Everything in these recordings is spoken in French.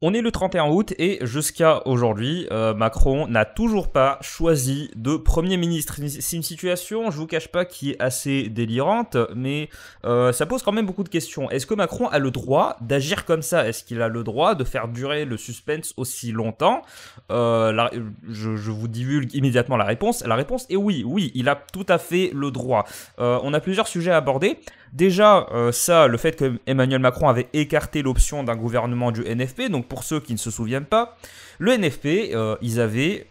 On est le 31 août et jusqu'à aujourd'hui, Macron n'a toujours pas choisi de Premier ministre. C'est une situation, je vous cache pas, qui est assez délirante, mais ça pose quand même beaucoup de questions. Est-ce que Macron a le droit d'agir comme ça? Est-ce qu'il a le droit de faire durer le suspense aussi longtemps? Je vous divulgue immédiatement la réponse. La réponse est oui, oui, il a tout à fait le droit. On a plusieurs sujets à aborder. Déjà, le fait que Emmanuel Macron avait écarté l'option d'un gouvernement du NFP, donc pour ceux qui ne se souviennent pas, le NFP, ils avaient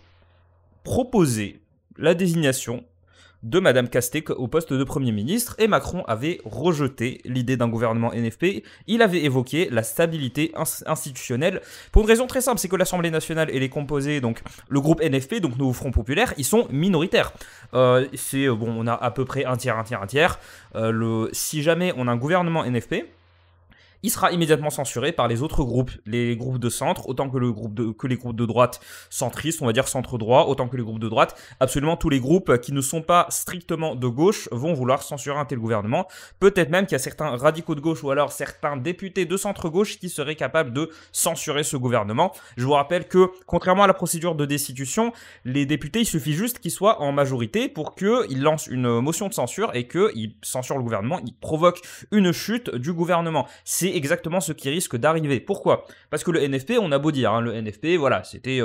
proposé la désignation de Madame Castet au poste de Premier ministre et Macron avait rejeté l'idée d'un gouvernement NFP. Il avait évoqué la stabilité institutionnelle pour une raison très simple, c'est que l'Assemblée nationale elle est composée, donc le groupe NFP, donc Nouveau Front Populaire, ils sont minoritaires. On a à peu près un tiers. Si jamais on a un gouvernement NFP, il sera immédiatement censuré par les autres groupes, les groupes de centre, autant que les groupes de droite centristes, on va dire centre-droit, autant que les groupes de droite. Absolument tous les groupes qui ne sont pas strictement de gauche vont vouloir censurer un tel gouvernement. Peut-être même qu'il y a certains radicaux de gauche ou alors certains députés de centre-gauche qui seraient capables de censurer ce gouvernement. Je vous rappelle que, contrairement à la procédure de destitution, les députés, il suffit juste qu'ils soient en majorité pour qu'ils lancent une motion de censure et qu'ils censurent le gouvernement, ils provoquent une chute du gouvernement. C'est exactement ce qui risque d'arriver. Pourquoi? Parce que le NFP, on a beau dire, le NFP, voilà, c'était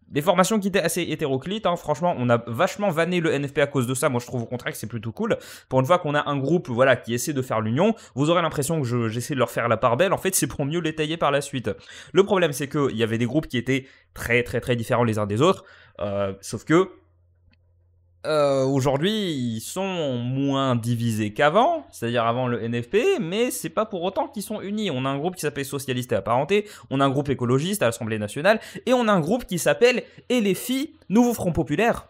des formations qui étaient assez hétéroclites. Franchement, on a vachement vanné le NFP à cause de ça. Moi, je trouve au contraire que c'est plutôt cool. Pour une fois qu'on a un groupe, voilà, qui essaie de faire l'union, vous aurez l'impression que j'essaie de leur faire la part belle. En fait, c'est pour mieux les tailler par la suite. Le problème, c'est qu'il y avait des groupes qui étaient très, très, très différents les uns des autres. Sauf que aujourd'hui, ils sont moins divisés qu'avant, c'est-à-dire avant le NFP, mais c'est pas pour autant qu'ils sont unis. On a un groupe qui s'appelle Socialistes et Apparentés, on a un groupe écologiste à l'Assemblée nationale, et on a un groupe qui s'appelle LFI, Nouveau Front Populaire.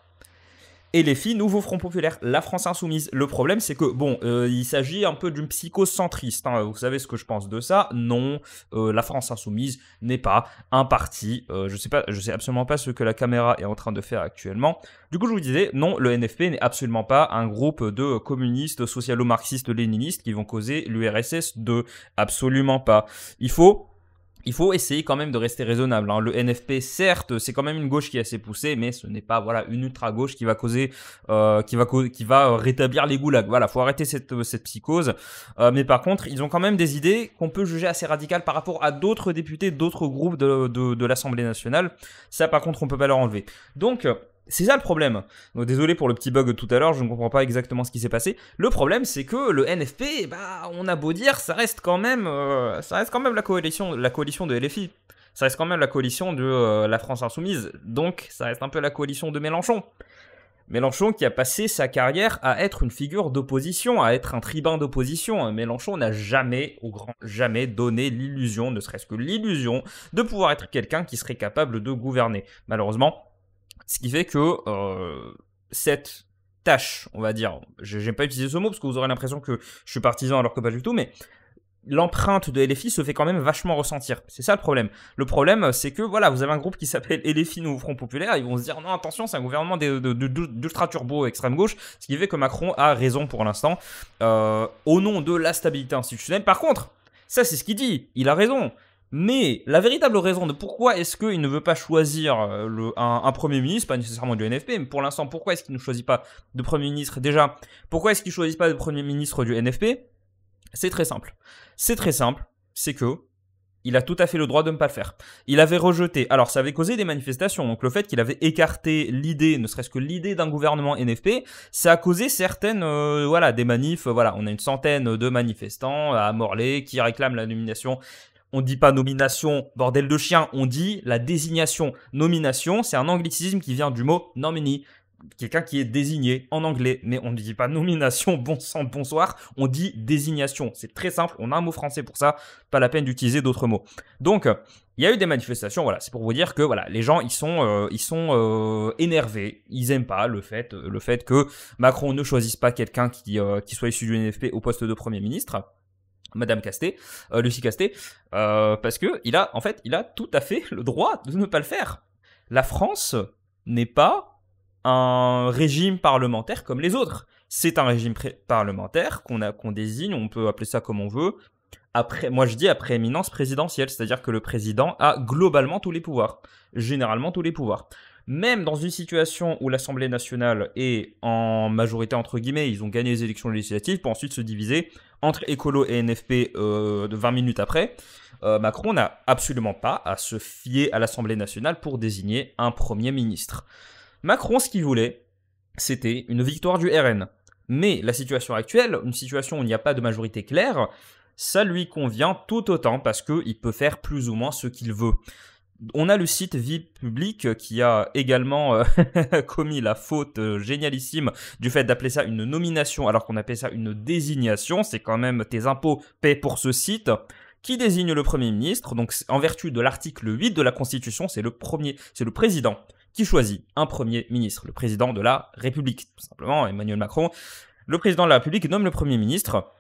Et les filles, Nouveau Front Populaire, la France Insoumise. Le problème, c'est que, il s'agit un peu d'une psychose centriste. Vous savez ce que je pense de ça? Non, la France Insoumise n'est pas un parti. Je sais absolument pas ce que la caméra est en train de faire actuellement. Du coup, je vous disais, non, le NFP n'est absolument pas un groupe de communistes, socialo-marxistes, léninistes qui vont causer l'URSS 2. Absolument pas. Il faut essayer quand même de rester raisonable. Le NFP, certes, c'est quand même une gauche qui est assez poussée, mais ce n'est pas une ultra gauche qui va qui va rétablir les goulags. Voilà, faut arrêter cette psychose. Mais par contre, ils ont quand même des idées qu'on peut juger assez radicales par rapport à d'autres députés, d'autres groupes de l'Assemblée nationale. Ça, par contre, on peut pas leur enlever. Donc c'est ça le problème. Donc, désolé pour le petit bug tout à l'heure, je ne comprends pas exactement ce qui s'est passé. Le problème, c'est que le NFP, on a beau dire, ça reste quand même la coalition de LFI. Ça reste quand même la coalition de la France Insoumise. Donc, ça reste un peu la coalition de Mélenchon. Mélenchon qui a passé sa carrière à être une figure d'opposition, à être un tribun d'opposition. Mélenchon n'a jamais, au grand jamais, donné l'illusion, ne serait-ce que l'illusion, de pouvoir être quelqu'un qui serait capable de gouverner. Malheureusement, ce qui fait que cette tâche, on va dire, j'aime pas utiliser ce mot parce que vous aurez l'impression que je suis partisan alors que pas du tout, mais l'empreinte de LFI se fait quand même vachement ressentir. C'est ça le problème. Le problème, c'est que voilà, vous avez un groupe qui s'appelle LFI Nouveau Front Populaire, ils vont se dire non, attention, c'est un gouvernement d'ultra turbo extrême gauche, ce qui fait que Macron a raison pour l'instant, au nom de la stabilité institutionnelle. Par contre, ça c'est ce qu'il dit, il a raison. Mais la véritable raison de pourquoi est-ce qu'il ne veut pas choisir un Premier ministre, pas nécessairement du NFP, mais pour l'instant, pourquoi est-ce qu'il ne choisit pas de Premier ministre? Déjà, pourquoi est-ce qu'il ne choisit pas de Premier ministre du NFP? C'est très simple. C'est que il a tout à fait le droit de ne pas le faire. Il avait rejeté, alors ça avait causé des manifestations, donc le fait qu'il avait écarté l'idée, ne serait-ce que l'idée d'un gouvernement NFP, ça a causé certaines, des manifs, on a une centaine de manifestants à Morlaix qui réclament la nomination. On dit pas nomination, bordel de chien, on dit la désignation. Nomination, c'est un anglicisme qui vient du mot nominee, quelqu'un qui est désigné en anglais, mais on ne dit pas nomination, bon sang, bonsoir, on dit désignation. C'est très simple, on a un mot français pour ça, pas la peine d'utiliser d'autres mots. Donc, il y a eu des manifestations, voilà, c'est pour vous dire que voilà, les gens ils sont énervés, ils aiment pas le fait que Macron ne choisisse pas quelqu'un qui soit issu du NFP au poste de Premier ministre. Madame Castet, Lucie Castet, parce que il a tout à fait le droit de ne pas le faire. La France n'est pas un régime parlementaire comme les autres. C'est un régime parlementaire qu'on désigne, on peut appeler ça comme on veut, après, moi je dis après éminence présidentielle, c'est-à-dire que le président a globalement tous les pouvoirs, généralement tous les pouvoirs. Même dans une situation où l'Assemblée nationale est en majorité entre guillemets, ils ont gagné les élections législatives pour ensuite se diviser entre écolo et NFP de 20 minutes après, Macron n'a absolument pas à se fier à l'Assemblée nationale pour désigner un Premier ministre. Macron, ce qu'il voulait, c'était une victoire du RN. Mais la situation actuelle, une situation où il n'y a pas de majorité claire, ça lui convient tout autant parce qu'il peut faire plus ou moins ce qu'il veut. On a le site Vie Publique qui a également commis la faute génialissime du fait d'appeler ça une nomination alors qu'on appelle ça une désignation. C'est quand même tes impôts paient pour ce site. Qui désigne le Premier ministre. Donc en vertu de l'article 8 de la Constitution, c'est le président qui choisit un Premier ministre, le président de la République. Tout simplement, Emmanuel Macron, le président de la République nomme le Premier ministre.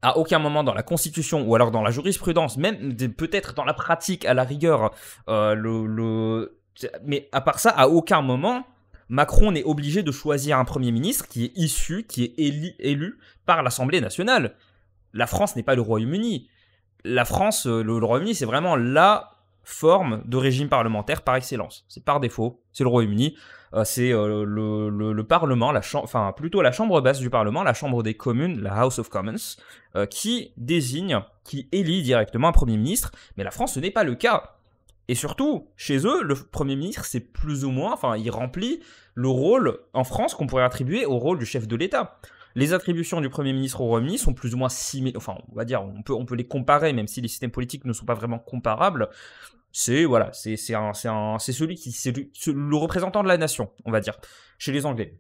À aucun moment dans la Constitution ou alors dans la jurisprudence, même peut-être dans la pratique à la rigueur, mais à part ça, à aucun moment, Macron n'est obligé de choisir un Premier ministre qui est issu, qui est élu par l'Assemblée nationale. La France n'est pas le Royaume-Uni. La France, le Royaume-Uni, c'est vraiment la forme de régime parlementaire par excellence. C'est par défaut, c'est le Royaume-Uni. C'est le Parlement, plutôt la chambre basse du Parlement, la chambre des communes, la House of Commons, qui désigne, qui élit directement un Premier ministre. Mais la France, ce n'est pas le cas. Et surtout, chez eux, le Premier ministre, c'est plus ou moins, il remplit le rôle en France qu'on pourrait attribuer au rôle du chef de l'État. Les attributions du Premier ministre au Royaume-Uni sont plus ou moins similaires. Enfin, on va dire, on peut les comparer, même si les systèmes politiques ne sont pas vraiment comparables. C'est celui qui, c'est le représentant de la nation, on va dire, chez les Anglais.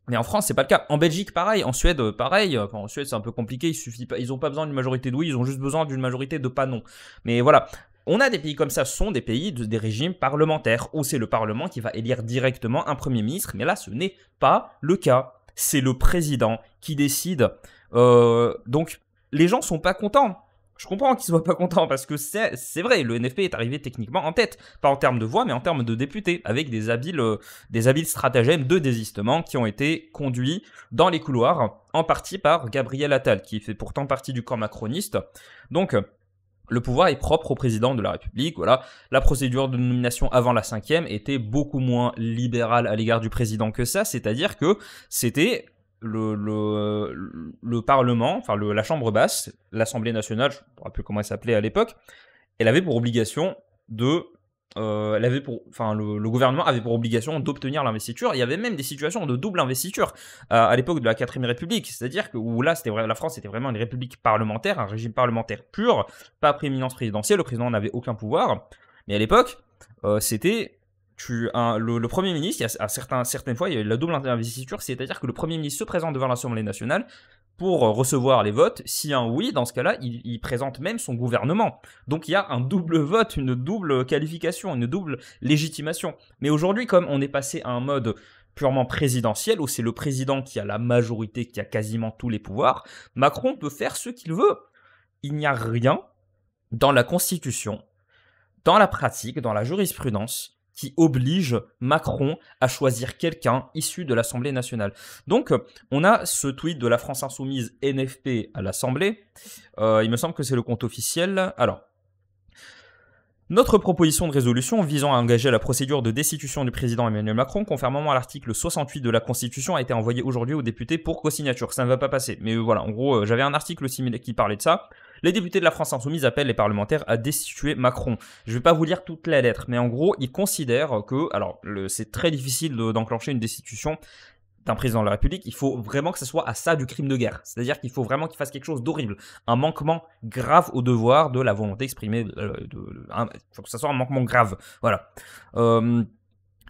Mais en France, c'est pas le cas. En Belgique, pareil. En Suède, pareil. En Suède, c'est un peu compliqué. Ils ont pas besoin d'une majorité de oui, ils ont juste besoin d'une majorité de pas non. Mais voilà. On a des pays comme ça, ce sont des pays des régimes parlementaires, où c'est le Parlement qui va élire directement un Premier ministre. Mais là, ce n'est pas le cas. C'est le président qui décide. Donc, les gens sont pas contents. Je comprends qu'ils soient pas contents parce que c'est vrai, le NFP est arrivé techniquement en tête, pas en termes de voix, mais en termes de députés, avec des habiles stratagèmes de désistement qui ont été conduits dans les couloirs, en partie par Gabriel Attal, qui fait pourtant partie du camp macroniste. Donc, le pouvoir est propre au président de la République. Voilà. La procédure de nomination avant la 5e était beaucoup moins libérale à l'égard du président que ça, c'est-à-dire que c'était le Parlement, la Chambre basse, l'Assemblée nationale, je ne me rappelle plus comment elle s'appelait à l'époque, elle avait pour obligation de... le gouvernement avait pour obligation d'obtenir l'investiture. Il y avait même des situations de double investiture à l'époque de la 4ème République, c'est-à-dire que où là, la France était vraiment une république parlementaire, un régime parlementaire pur, pas prééminence présidentielle, le président n'avait aucun pouvoir. Mais à l'époque, c'était... le Premier ministre, certaines fois, il y a eu la double investiture, c'est-à-dire que le Premier ministre se présente devant l'Assemblée nationale pour recevoir les votes. Si un oui, dans ce cas-là, il présente même son gouvernement. Donc il y a un double vote, une double qualification, une double légitimation. Mais aujourd'hui, comme on est passé à un mode purement présidentiel, où c'est le président qui a la majorité, qui a quasiment tous les pouvoirs, Macron peut faire ce qu'il veut. Il n'y a rien dans la Constitution, dans la pratique, dans la jurisprudence, qui oblige Macron à choisir quelqu'un issu de l'Assemblée nationale. Donc, on a ce tweet de la France Insoumise NFP à l'Assemblée. Il me semble que c'est le compte officiel. Alors, notre proposition de résolution visant à engager la procédure de destitution du président Emmanuel Macron, conformément à l'article 68 de la Constitution, a été envoyée aujourd'hui aux députés pour co-signature. Ça ne va pas passer. Mais voilà, en gros, j'avais un article qui parlait de ça. Les députés de la France Insoumise appellent les parlementaires à destituer Macron. Je ne vais pas vous lire toute la lettre, mais en gros, ils considèrent que, c'est très difficile d'enclencher une destitution d'un président de la République. Il faut vraiment que ce soit à ça du crime de guerre. C'est-à-dire qu'il faut vraiment qu'il fasse quelque chose d'horrible. Un manquement grave au devoir de la volonté exprimée. Il faut que ce soit un manquement grave. Voilà.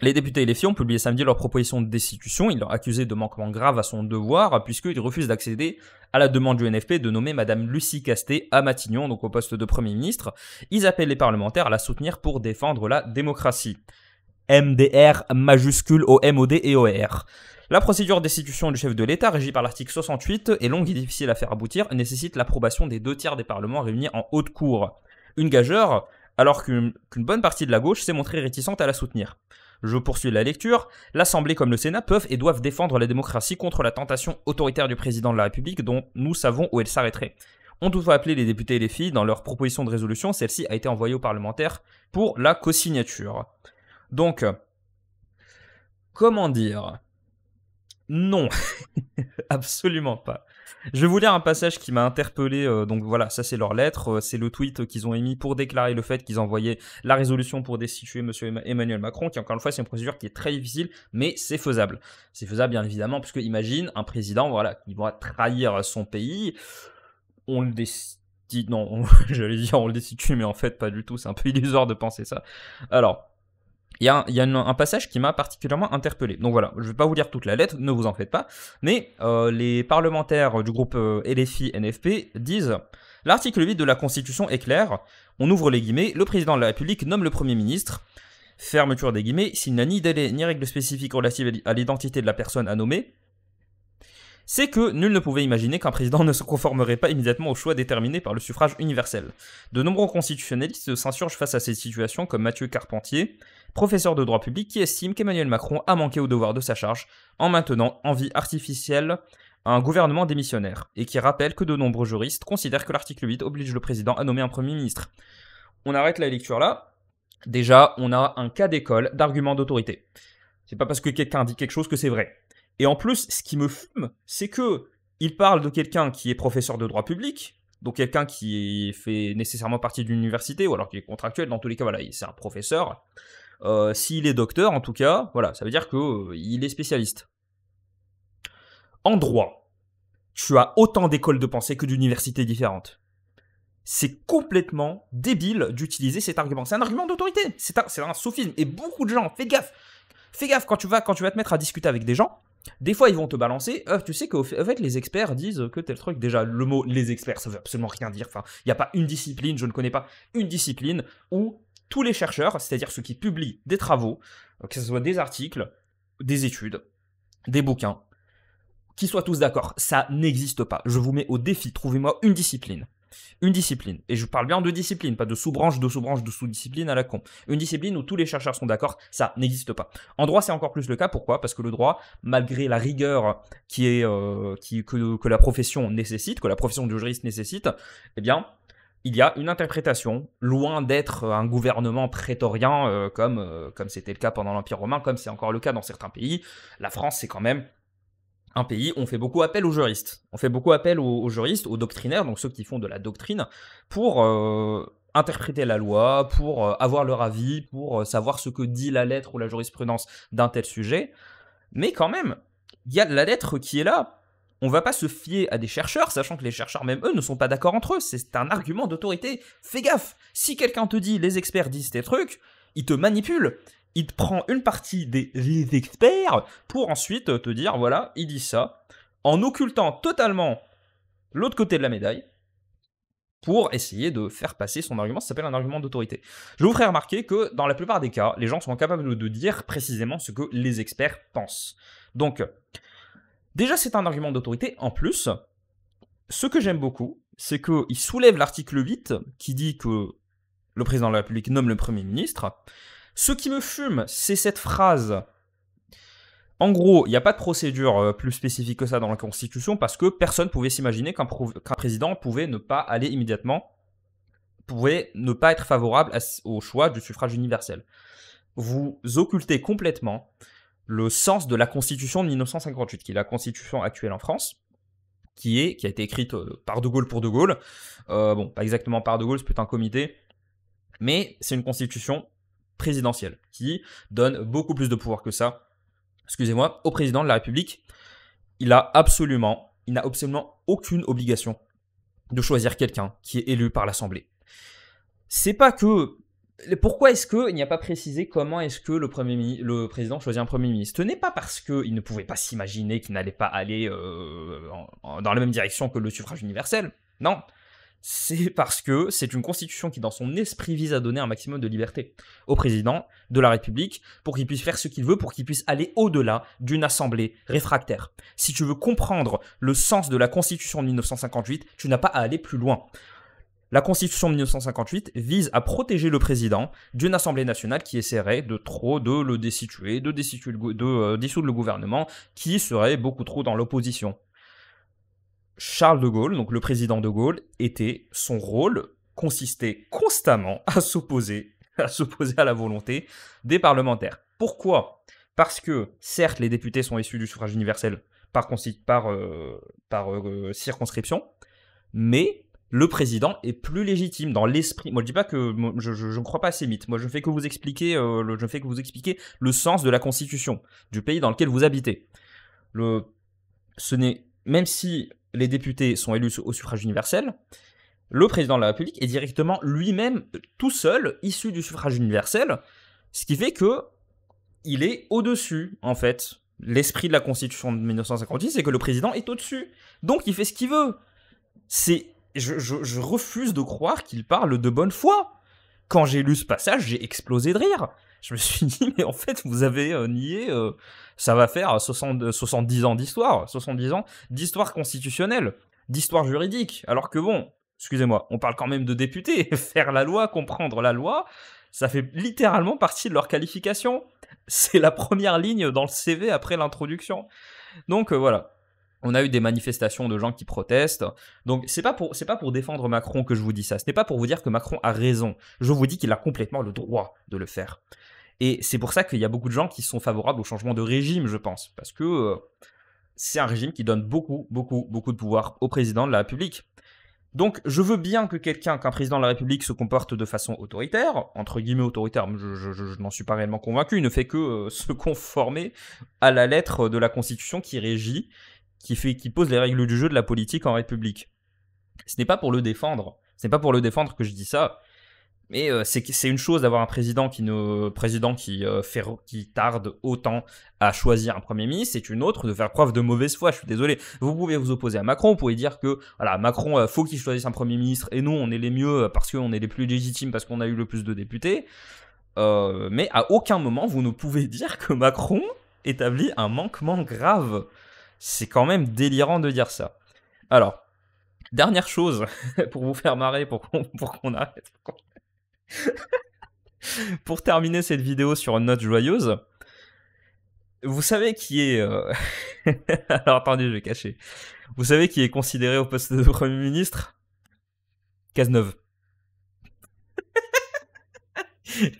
Les députés LFI ont publié samedi leur proposition de destitution. Ils l'ont accusé de manquement grave à son devoir, puisqu'ils refusent d'accéder à la demande du NFP de nommer Madame Lucie Castet à Matignon, donc au poste de Premier ministre. Ils appellent les parlementaires à la soutenir pour défendre la démocratie. MDR majuscule au MOD et OR. La procédure de destitution du chef de l'État, régie par l'article 68, est longue et difficile à faire aboutir et nécessite l'approbation des 2/3 des parlements réunis en haute cour. Une gageure, alors qu'une bonne partie de la gauche s'est montrée réticente à la soutenir. Je poursuis la lecture. L'Assemblée comme le Sénat peuvent et doivent défendre la démocratie contre la tentation autoritaire du président de la République dont nous savons où elle s'arrêterait. ont toutefois appelé les députés LFI dans leur proposition de résolution. Celle-ci a été envoyée aux parlementaires pour la co-signature. Donc, comment dire? Non, absolument pas. Je vais vous lire un passage qui m'a interpellé. Donc voilà, ça c'est leur lettre. C'est le tweet qu'ils ont émis pour déclarer le fait qu'ils envoyaient la résolution pour destituer M. Emmanuel Macron, qui encore une fois c'est une procédure qui est très difficile, mais c'est faisable. C'est faisable bien évidemment, puisque imagine un président voilà, qui va trahir son pays. On le destitue. Non, j'allais dire on le destitue, mais en fait pas du tout. C'est un peu illusoire de penser ça. Alors. Il y a un passage qui m'a particulièrement interpellé. Donc voilà, je ne vais pas vous lire toute la lettre, ne vous en faites pas. Mais les parlementaires du groupe LFI-NFP disent « L'article 8 de la Constitution est clair. On ouvre les guillemets. Le président de la République nomme le Premier ministre. Fermeture des guillemets. S'il n'a ni délai ni règles spécifiques relatives à l'identité de la personne à nommer. » C'est que nul ne pouvait imaginer qu'un président ne se conformerait pas immédiatement au choix déterminé par le suffrage universel. De nombreux constitutionnalistes s'insurgent face à cette situation, comme Mathieu Carpentier, professeur de droit public, qui estime qu'Emmanuel Macron a manqué au devoir de sa charge en maintenant en vie artificielle un gouvernement démissionnaire, et qui rappelle que de nombreux juristes considèrent que l'article 8 oblige le président à nommer un Premier ministre. On arrête la lecture là. Déjà, on a un cas d'école d'argument d'autorité. C'est pas parce que quelqu'un dit quelque chose que c'est vrai. Et en plus, ce qui me fume, c'est que il parle de quelqu'un qui est professeur de droit public, donc quelqu'un qui fait nécessairement partie d'une université, ou alors qui est contractuel, dans tous les cas, voilà, c'est un professeur. S'il est docteur, en tout cas, voilà, ça veut dire qu'il est spécialiste. En droit, tu as autant d'écoles de pensée que d'universités différentes. C'est complètement débile d'utiliser cet argument. C'est un argument d'autorité, c'est un sophisme. Et beaucoup de gens, fais gaffe quand tu vas te mettre à discuter avec des gens. Des fois, ils vont te balancer. Tu sais qu'en fait, les experts disent que tel truc. Déjà, le mot les experts, ça veut absolument rien dire. Enfin, il n'y a pas une discipline, je ne connais pas une discipline où tous les chercheurs, c'est-à-dire ceux qui publient des travaux, que ce soit des articles, des études, des bouquins, qu'ils soient tous d'accord. Ça n'existe pas. Je vous mets au défi. Trouvez-moi une discipline. Une discipline, et je parle bien de discipline, pas de sous-branche, de sous-branche, de sous-discipline à la con. Une discipline où tous les chercheurs sont d'accord, ça n'existe pas. En droit, c'est encore plus le cas. Pourquoi? Parce que le droit, malgré la rigueur que la profession nécessite, que la profession de juriste nécessite, eh bien, il y a une interprétation, loin d'être un gouvernement prétorien comme c'était le cas pendant l'Empire romain, comme c'est encore le cas dans certains pays. La France, c'est quand même un pays où on fait beaucoup appel aux juristes. On fait beaucoup appel aux juristes, aux doctrinaires, donc ceux qui font de la doctrine, pour interpréter la loi, pour avoir leur avis, pour savoir ce que dit la lettre ou la jurisprudence d'un tel sujet. Mais quand même, il y a la lettre qui est là. On ne va pas se fier à des chercheurs, sachant que les chercheurs, même eux, ne sont pas d'accord entre eux. C'est un argument d'autorité. Fais gaffe. Si quelqu'un te dit, les experts disent tes trucs, il te manipule. Il te prend une partie des experts pour ensuite te dire, voilà, il dit ça, en occultant totalement l'autre côté de la médaille, pour essayer de faire passer son argument. Ça s'appelle un argument d'autorité. Je vous ferai remarquer que dans la plupart des cas, les gens sont incapables de dire précisément ce que les experts pensent. Donc, déjà, c'est un argument d'autorité. En plus, ce que j'aime beaucoup, c'est qu'il soulève l'article 8 qui dit que le président de la République nomme le Premier ministre. Ce qui me fume, c'est cette phrase. En gros, il n'y a pas de procédure plus spécifique que ça dans la Constitution parce que personne ne pouvait s'imaginer qu'un président pouvait ne pas aller immédiatement, pouvait ne pas être favorable au choix du suffrage universel. Vous occultez complètement le sens de la Constitution de 1958, qui est la Constitution actuelle en France, qui a été écrite par De Gaulle pour De Gaulle. Bon, pas exactement par De Gaulle, c'est peut-être un comité, mais c'est une Constitution présidentielle qui donne beaucoup plus de pouvoir que ça, excusez-moi, au président de la République. Il n'a absolument aucune obligation de choisir quelqu'un qui est élu par l'Assemblée. C'est pas que... Pourquoi est-ce qu'il n'y a pas précisé comment est-ce que le président choisit un Premier ministre? Ce n'est pas parce qu'il ne pouvait pas s'imaginer qu'il n'allait pas aller dans la même direction que le suffrage universel. Non. C'est parce que c'est une constitution qui, dans son esprit, vise à donner un maximum de liberté au président de la République pour qu'il puisse faire ce qu'il veut, pour qu'il puisse aller au-delà d'une assemblée réfractaire. Si tu veux comprendre le sens de la constitution de 1958, tu n'as pas à aller plus loin. La constitution de 1958 vise à protéger le président d'une assemblée nationale qui essaierait de le destituer, de dissoudre le gouvernement, qui serait beaucoup trop dans l'opposition. Charles de Gaulle, donc le président de Gaulle, son rôle consistait constamment à s'opposer à la volonté des parlementaires. Pourquoi? Parce que, certes, les députés sont issus du suffrage universel par circonscription, mais le président est plus légitime dans l'esprit. Moi, je dis pas que je ne crois pas à ces mythes. Moi, je ne fais que vous expliquer le sens de la Constitution du pays dans lequel vous habitez. Même si les députés sont élus au suffrage universel, le président de la République est directement lui-même, tout seul, issu du suffrage universel, ce qui fait que il est au-dessus, en fait. L'esprit de la Constitution de 1956, c'est que le président est au-dessus. Donc, il fait ce qu'il veut. Je refuse de croire qu'il parle de bonne foi. Quand j'ai lu ce passage, j'ai explosé de rire. Je me suis dit, mais en fait, vous avez nié... ça va faire 70 ans d'histoire. 70 ans d'histoire constitutionnelle, d'histoire juridique. Alors que bon, excusez-moi, on parle quand même de députés. Faire la loi, comprendre la loi, ça fait littéralement partie de leur qualification. C'est la première ligne dans le CV après l'introduction. Donc voilà. On a eu des manifestations de gens qui protestent. Donc c'est pas pour défendre Macron que je vous dis ça. Ce n'est pas pour vous dire que Macron a raison. Je vous dis qu'il a complètement le droit de le faire. Et c'est pour ça qu'il y a beaucoup de gens qui sont favorables au changement de régime, je pense. Parce que c'est un régime qui donne beaucoup de pouvoir au président de la République. Donc, je veux bien qu'un président de la République se comporte de façon autoritaire, entre guillemets autoritaire, je n'en suis pas réellement convaincu, il ne fait que se conformer à la lettre de la Constitution qui régit, qui pose les règles du jeu de la politique en République. Ce n'est pas pour le défendre, que je dis ça, mais c'est une chose d'avoir un président qui tarde autant à choisir un Premier ministre, c'est une autre de faire preuve de mauvaise foi, je suis désolé. Vous pouvez vous opposer à Macron, vous pouvez dire que voilà, Macron, faut qu'il choisisse un Premier ministre, et nous, on est les mieux parce qu'on est les plus légitimes, parce qu'on a eu le plus de députés. Mais à aucun moment, vous ne pouvez dire que Macron établit un manquement grave. C'est quand même délirant de dire ça. Alors, dernière chose, pour vous faire marrer, pour qu'on arrête... Pour terminer cette vidéo sur une note joyeuse, vous savez qui est... Alors attendez, je vais cacher. Vous savez qui est considéré au poste de Premier ministre? Cazeneuve.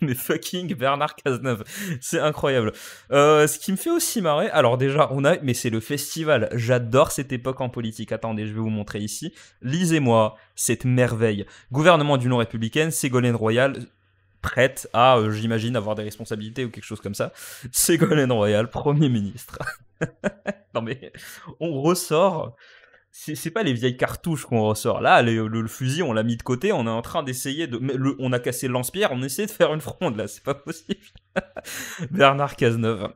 Mais fucking Bernard Cazeneuve. C'est incroyable. Ce qui me fait aussi marrer... Alors déjà, mais c'est le festival. J'adore cette époque en politique. Attendez, je vais vous montrer ici. Lisez-moi cette merveille. Gouvernement d'Union républicaine, Ségolène Royal... prête à, j'imagine, avoir des responsabilités ou quelque chose comme ça. Ségolène Royal, Premier ministre. Non mais, on ressort... C'est pas les vieilles cartouches qu'on ressort. Là, le fusil, on l'a mis de côté, on est en train d'essayer de... on a cassé le lance-pierre, on essaie de faire une fronde, là, c'est pas possible. Bernard Cazeneuve.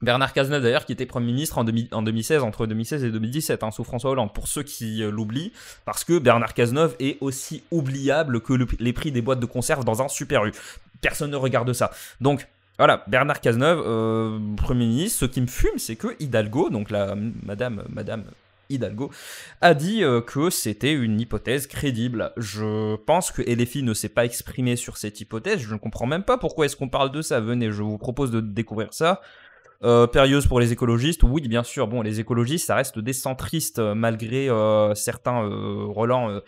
Bernard Cazeneuve, d'ailleurs, qui était Premier ministre en 2016, entre 2016 et 2017, sous François Hollande, pour ceux qui l'oublient, parce que Bernard Cazeneuve est aussi oubliable que les prix des boîtes de conserve dans un Super U. Personne ne regarde ça. Donc, voilà, Bernard Cazeneuve, Premier ministre, ce qui me fume, c'est que Hidalgo, donc la Madame Hidalgo, a dit que c'était une hypothèse crédible. Je pense que LFI ne s'est pas exprimé sur cette hypothèse, je ne comprends même pas pourquoi est-ce qu'on parle de ça. Venez, je vous propose de découvrir ça. Périlleuse pour les écologistes, oui bien sûr, bon les écologistes ça reste des centristes malgré certains relents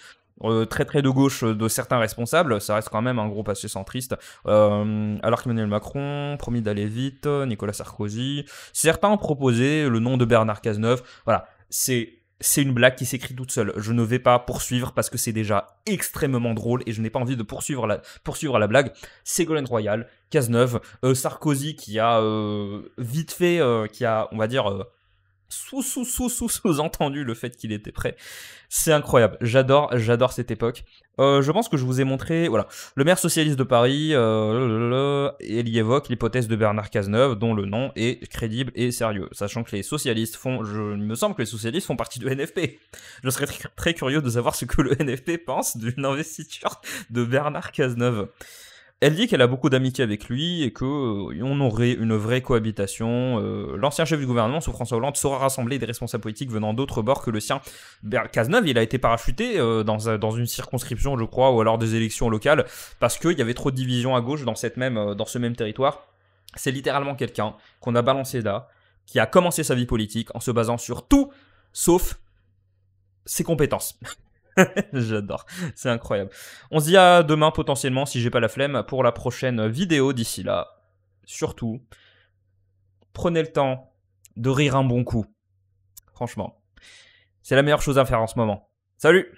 très de gauche de certains responsables, ça reste quand même un groupe assez centriste, alors qu'Emmanuel Macron promis d'aller vite, Nicolas Sarkozy, certains ont proposé le nom de Bernard Cazeneuve, voilà, c'est une blague qui s'écrit toute seule. Je ne vais pas poursuivre parce que c'est déjà extrêmement drôle et je n'ai pas envie de poursuivre la blague. Ségolène Royal, Cazeneuve, Sarkozy qui a vite fait, qui a, on va dire, sous-entendu le fait qu'il était prêt. C'est incroyable. J'adore cette époque. Je pense que je vous ai montré, voilà, le maire socialiste de Paris, et il y évoque l'hypothèse de Bernard Cazeneuve, dont le nom est crédible et sérieux. Sachant que les socialistes il me semble que les socialistes font partie du NFP. Je serais très curieux de savoir ce que le NFP pense d'une investiture de Bernard Cazeneuve. Elle dit qu'elle a beaucoup d'amitié avec lui et qu'on aurait une vraie cohabitation. L'ancien chef du gouvernement, sous François Hollande, saura rassembler des responsables politiques venant d'autres bords que le sien. Cazeneuve, il a été parachuté dans une circonscription, je crois, ou alors des élections locales, parce qu'il y avait trop de divisions à gauche dans ce même territoire. C'est littéralement quelqu'un qu'on a balancé là, qui a commencé sa vie politique en se basant sur tout, sauf ses compétences. J'adore, c'est incroyable. On se dit à demain potentiellement si j'ai pas la flemme pour la prochaine vidéo. D'ici là, surtout, prenez le temps de rire un bon coup. Franchement, c'est la meilleure chose à faire en ce moment. Salut!